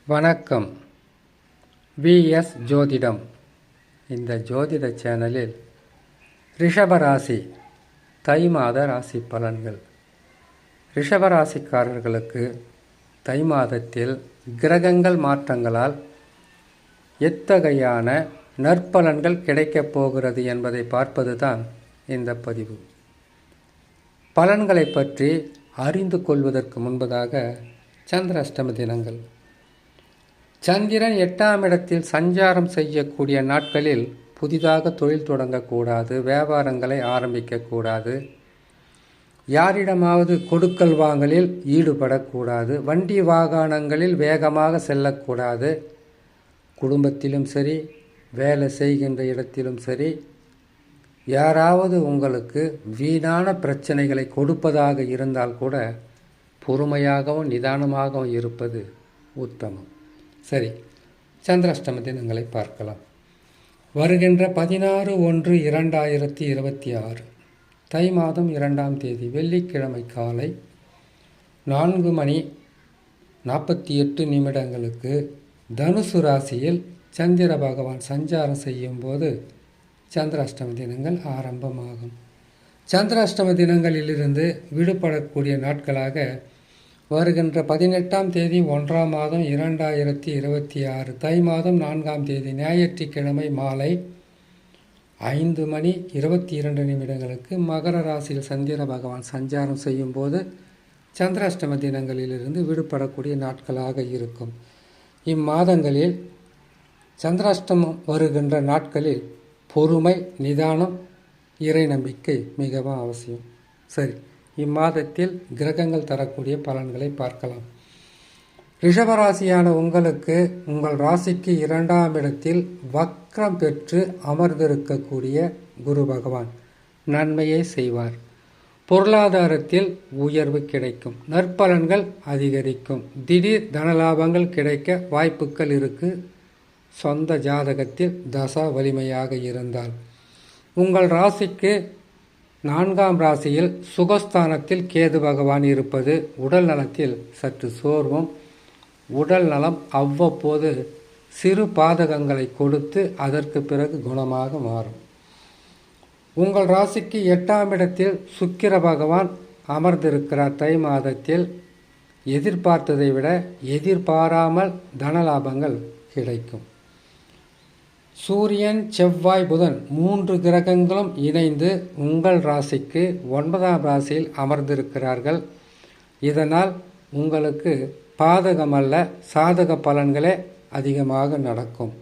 வணக்கம். விஎஸ் ஜோதிடம். இந்த ஜோதிட சேனலில் ரிஷபராசி தை மாத ராசி பலன்கள். ரிஷபராசிக்காரர்களுக்கு தை மாதத்தில் கிரகங்கள் மாற்றங்களால் எத்தகையான நற்பலன்கள் கிடைக்கப் போகிறது என்பதை பார்ப்பதுதான் இந்த பதிவு. பலன்களை பற்றி அறிந்து கொள்வதற்கு முன்பதாக சந்திராஷ்டம தினங்கள். சந்திரன் 8ஆம் இடத்தில் சஞ்சாரம் செய்யக்கூடிய நாட்களில் புதிதாக தொழில் தொடங்கக்கூடாது, வியாபாரங்களை ஆரம்பிக்கக்கூடாது, யாரிடமாவது கொடுக்கல் வாங்கலில் ஈடுபடக்கூடாது, வண்டி வாகனங்களில் வேகமாக செல்லக்கூடாது. குடும்பத்திலும் சரி, வேலை செய்கின்ற இடத்திலும் சரி, யாராவது உங்களுக்கு வீணான பிரச்சனைகளை கொடுப்பதாக இருந்தால் கூட பொறுமையாகவும் நிதானமாகவும் இருப்பது உத்தமம். சரி, சந்திராஷ்டம தினங்களை பார்க்கலாம். வருகின்ற 16/1/2026 தை மாதம் 2ஆம் தேதி வெள்ளிக்கிழமை காலை 4:48 தனுசு ராசியில் சந்திர பகவான் சஞ்சாரம் செய்யும் போது சந்திராஷ்டம தினங்கள் ஆரம்பமாகும். சந்திராஷ்டம தினங்களிலிருந்து விடுபடக்கூடிய நாட்களாக வருகின்ற 18ஆம் தேதி 1ஆம் மாதம் 2026 தை மாதம் 4ஆம் தேதி ஞாயிற்றுக்கிழமை மாலை 5:22 மகர ராசியில் சந்திர பகவான் சஞ்சாரம் செய்யும் போது சந்திராஷ்டம தினங்களிலிருந்து விடுபடக்கூடிய நாட்களாக இருக்கும். இம்மாதங்களில் சந்திராஷ்டமம் வருகின்ற நாட்களில் பொறுமை, நிதானம், இறை நம்பிக்கை மிகவும் அவசியம். சரி, இம்மாதத்தில் கிரகங்கள் தரக்கூடிய பலன்களை பார்க்கலாம். ரிஷபராசியான உங்களுக்கு உங்கள் ராசிக்கு 2ஆம் இடத்தில் வக்ரம் பெற்று அமர்ந்திருக்கக்கூடிய குரு பகவான் நன்மையை செய்வார். பொருளாதாரத்தில் உயர்வு கிடைக்கும், நற்பலன்கள் அதிகரிக்கும், திடீர் தனலாபங்கள் கிடைக்க வாய்ப்புகள் இருக்கு. சொந்த ஜாதகத்தில் தசா வலிமையாக இருந்தால் உங்கள் ராசிக்கு 4ஆம் ராசியில் சுகஸ்தானத்தில் கேது பகவான் இருப்பது உடல் நலத்தில் சற்று சோர்வும், உடல் நலம் அவ்வப்போது சிறு பாதகங்களை கொடுத்து அதற்கு பிறகு குணமாக மாறும். உங்கள் ராசிக்கு 8ஆம் இடத்தில் சுக்கிர பகவான் அமர்ந்திருக்கிறார். தை மாதத்தில் எதிர்பார்த்ததை விட எதிர்பாராமல் தனலாபங்கள் கிடைக்கும். சூரியன், செவ்வாய், புதன் 3 கிரகங்களும் இணைந்து உங்கள் ராசிக்கு 9ஆம் ராசியில் அமர்ந்திருக்கிறார்கள். இதனால் உங்களுக்கு பாதகமல்ல, சாதக பலன்களே அதிகமாக நடக்கும்.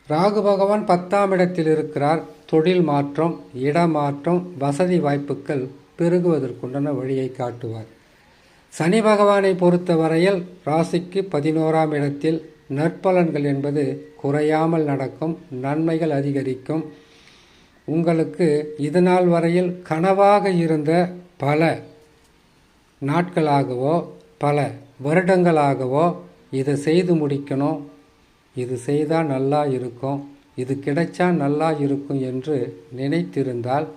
ராகு பகவான் 10ஆம் இடத்தில் இருக்கிறார். தொழில் மாற்றம், இடமாற்றம், வசதி வாய்ப்புகள் பெருகுவதற்குண்டான வழியை காட்டுவார். சனி பகவானை பொறுத்தவரையில் ராசிக்கு 11ஆம் இடத்தில் நற்பலன்கள் என்பது குறையாமல் நடக்கும், நன்மைகள் அதிகரிக்கும். உங்களுக்கு இதுநாள் வரையில் கனவாக இருந்த பல நாட்களாகவோ பல வருடங்களாகவோ இதை செய்து முடிக்கணும், இது செய்தால் நல்லா இருக்கும், இது கிடைச்சா நல்லா இருக்கும் என்று நினைத்திருந்தால்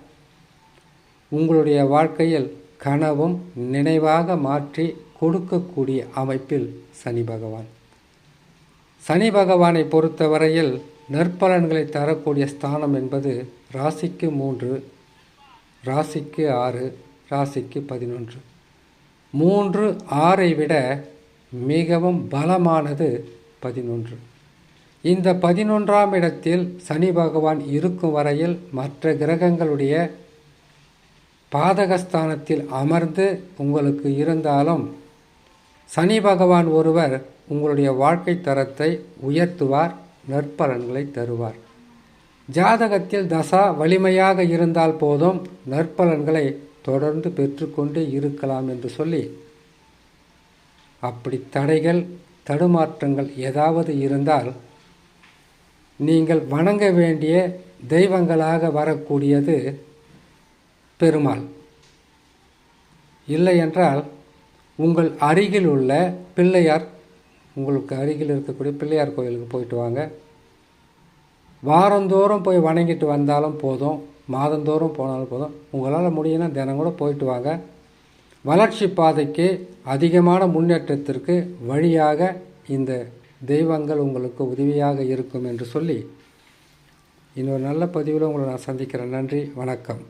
உங்களுடைய வாழ்க்கையில் கனவும் நினைவாக மாற்றி கொடுக்கக்கூடிய அமைப்பில் சனி பகவான். சனி பகவானை பொறுத்தவரையில் நற்பலன்களை தரக்கூடிய ஸ்தானம் என்பது ராசிக்கு 3, ராசிக்கு 6, ராசிக்கு 11. 3, 6ஐ விட மிகவும் பலமானது 11. இந்த 11ஆம் இடத்தில் சனி பகவான் இருக்கும் வரையில் மற்ற கிரகங்களுடைய பாதகஸ்தானத்தில் அமர்ந்து உங்களுக்கு இருந்தாலும் சனி பகவான் ஒருவர் உங்களுடைய வாழ்க்கை தரத்தை உயர்த்துவார், நற்பலன்களை தருவார். ஜாதகத்தில் தசா வலிமையாக இருந்தால் போதும் நற்பலன்களை தொடர்ந்து பெற்றுக்கொண்டு இருக்கலாம் என்று சொல்லி, அப்படி தடைகள் தடுமாற்றங்கள் ஏதாவது இருந்தால் நீங்கள் வணங்க வேண்டிய தெய்வங்களாக வரக்கூடியது பெருமாள். இல்லை என்றால் உங்கள் அருகில் உள்ள பிள்ளையார், உங்களுக்கு அருகில் இருக்கக்கூடிய பிள்ளையார் கோயிலுக்கு போயிட்டு வாங்க. வாரந்தோறும் போய் வணங்கிட்டு வந்தாலும் போதும், மாதந்தோறும் போனாலும் போதும். உங்களால் முடியும்னா தினம் கூட போயிட்டு வாங்க. வளர்ச்சி பாதைக்கு அதிகமான முன்னேற்றத்திற்கு வழியாக இந்த தெய்வங்கள் உங்களுக்கு உதவியாக இருக்கும் என்று சொல்லி இன்னொரு நல்ல பதிவில் உங்களை நான் சந்திக்கிறேன். நன்றி, வணக்கம்.